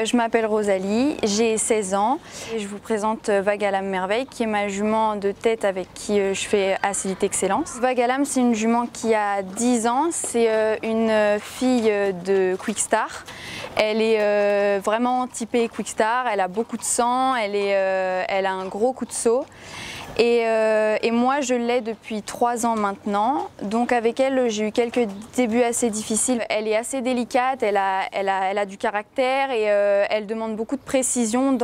Je m'appelle Rosalie, j'ai 16 ans et je vous présente Vague à l'âme merveille qui est ma jument de tête avec qui je fais Acélite Excellence. Vague à l'âme, c'est une jument qui a 10 ans, c'est une fille de Quickstar. Elle est vraiment typée Quickstar, elle a beaucoup de sang, elle a un gros coup de seau. Et moi je l'ai depuis 3 ans maintenant, donc avec elle j'ai eu quelques débuts assez difficiles. Elle est assez délicate, elle a du caractère et elle demande beaucoup de précision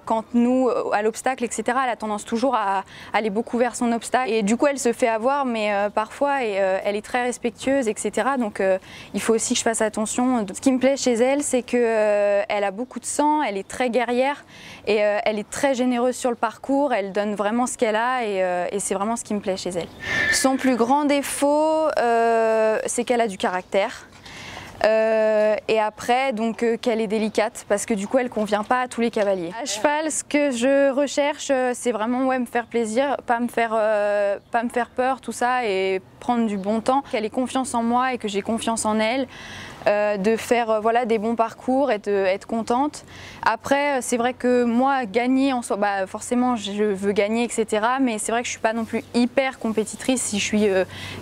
quand nous, à l'obstacle, etc. Elle a tendance toujours à aller beaucoup vers son obstacle et du coup elle se fait avoir, mais parfois elle est très respectueuse, etc. Donc il faut aussi que je fasse attention. Ce qui me plaît chez elle, c'est qu'elle a beaucoup de sang, elle est très guerrière et elle est très généreuse sur le parcours, elle donne vraiment ce qu'elle a et c'est vraiment ce qui me plaît chez elle. Son plus grand défaut, c'est qu'elle a du caractère. Et après donc qu'elle est délicate parce que du coup elle convient pas à tous les cavaliers. À cheval, ce que je recherche, c'est vraiment me faire plaisir, pas me faire peur, tout ça, et prendre du bon temps, qu'elle ait confiance en moi et que j'ai confiance en elle, de faire des bons parcours et d'être contente. Après c'est vrai que moi gagner en soi, forcément je veux gagner, etc. Mais c'est vrai que je suis pas non plus hyper compétitrice. Si je suis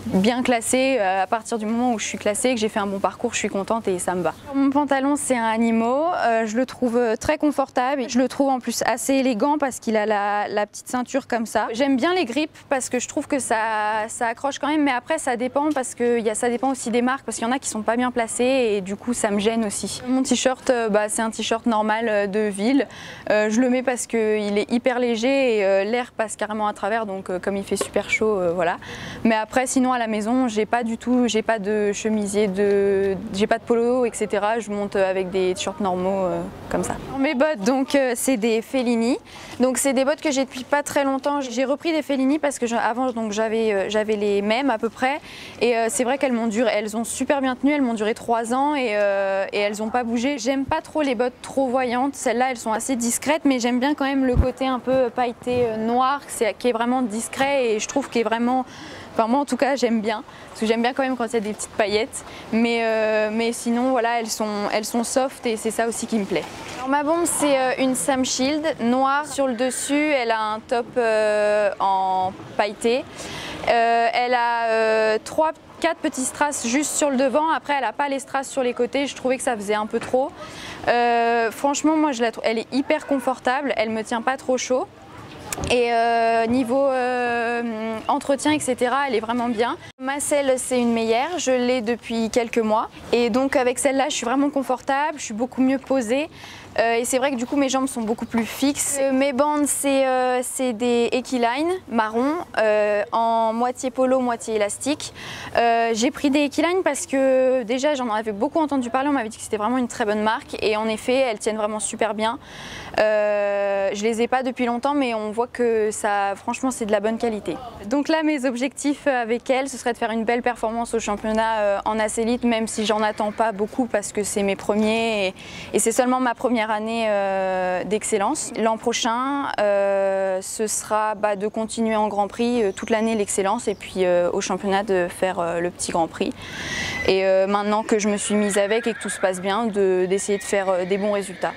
bien classée, à partir du moment où je suis classée, que j'ai fait un bon parcours, je suis contente et ça me va. Mon pantalon, c'est un Animo, je le trouve très confortable, je le trouve en plus assez élégant parce qu'il a la petite ceinture comme ça. J'aime bien les grippes parce que je trouve que ça accroche quand même, mais après ça dépend parce que ça dépend aussi des marques, parce qu'il y en a qui sont pas bien placées et du coup ça me gêne aussi. Mon t-shirt, c'est un t-shirt normal de ville, je le mets parce qu'il est hyper léger et l'air passe carrément à travers, donc comme il fait super chaud, voilà. Mais après sinon à la maison, j'ai pas de chemisier, j'ai pas de polo, etc. Je monte avec des t-shirts normaux comme ça. Mes bottes, donc c'est des Fellini. Donc c'est des bottes que j'ai depuis pas très longtemps. J'ai repris des Fellini parce que avant j'avais les mêmes à peu près. Et c'est vrai qu'elles elles ont super bien tenu, elles m'ont duré 3 ans et elles n'ont pas bougé. J'aime pas trop les bottes trop voyantes. Celles-là, elles sont assez discrètes, mais j'aime bien quand même le côté un peu pailleté noir qui est vraiment discret et je trouve qu'il est vraiment... Enfin, moi en tout cas j'aime bien, parce que j'aime bien quand même quand il y a des petites paillettes, mais sinon voilà, elles sont soft et c'est ça aussi qui me plaît. Alors, ma bombe, c'est une Sam Shield noire sur le dessus, elle a un top en pailleté, elle a 4 petits strass juste sur le devant, après elle n'a pas les strass sur les côtés, je trouvais que ça faisait un peu trop. Franchement moi elle est hyper confortable, elle me tient pas trop chaud. Et niveau entretien, etc., elle est vraiment bien. Ma selle, c'est une Meyer, je l'ai depuis quelques mois. Et donc avec celle-là, je suis vraiment confortable, je suis beaucoup mieux posée. Et c'est vrai que du coup mes jambes sont beaucoup plus fixes. Mes bandes, c'est des Equiline marron en moitié polo, moitié élastique. J'ai pris des Equiline parce que déjà j'en avais beaucoup entendu parler, on m'avait dit que c'était vraiment une très bonne marque et en effet elles tiennent vraiment super bien. Je les ai pas depuis longtemps, mais on voit que ça, franchement, c'est de la bonne qualité. Donc là, mes objectifs avec elles, ce serait de faire une belle performance au championnat en Acélite, même si j'en attends pas beaucoup parce que c'est mes premiers et c'est seulement ma première année d'excellence. L'an prochain, ce sera de continuer en Grand Prix toute l'année l'excellence et puis au championnat de faire le petit Grand Prix. Et maintenant que je me suis mise avec et que tout se passe bien, d'essayer de faire des bons résultats.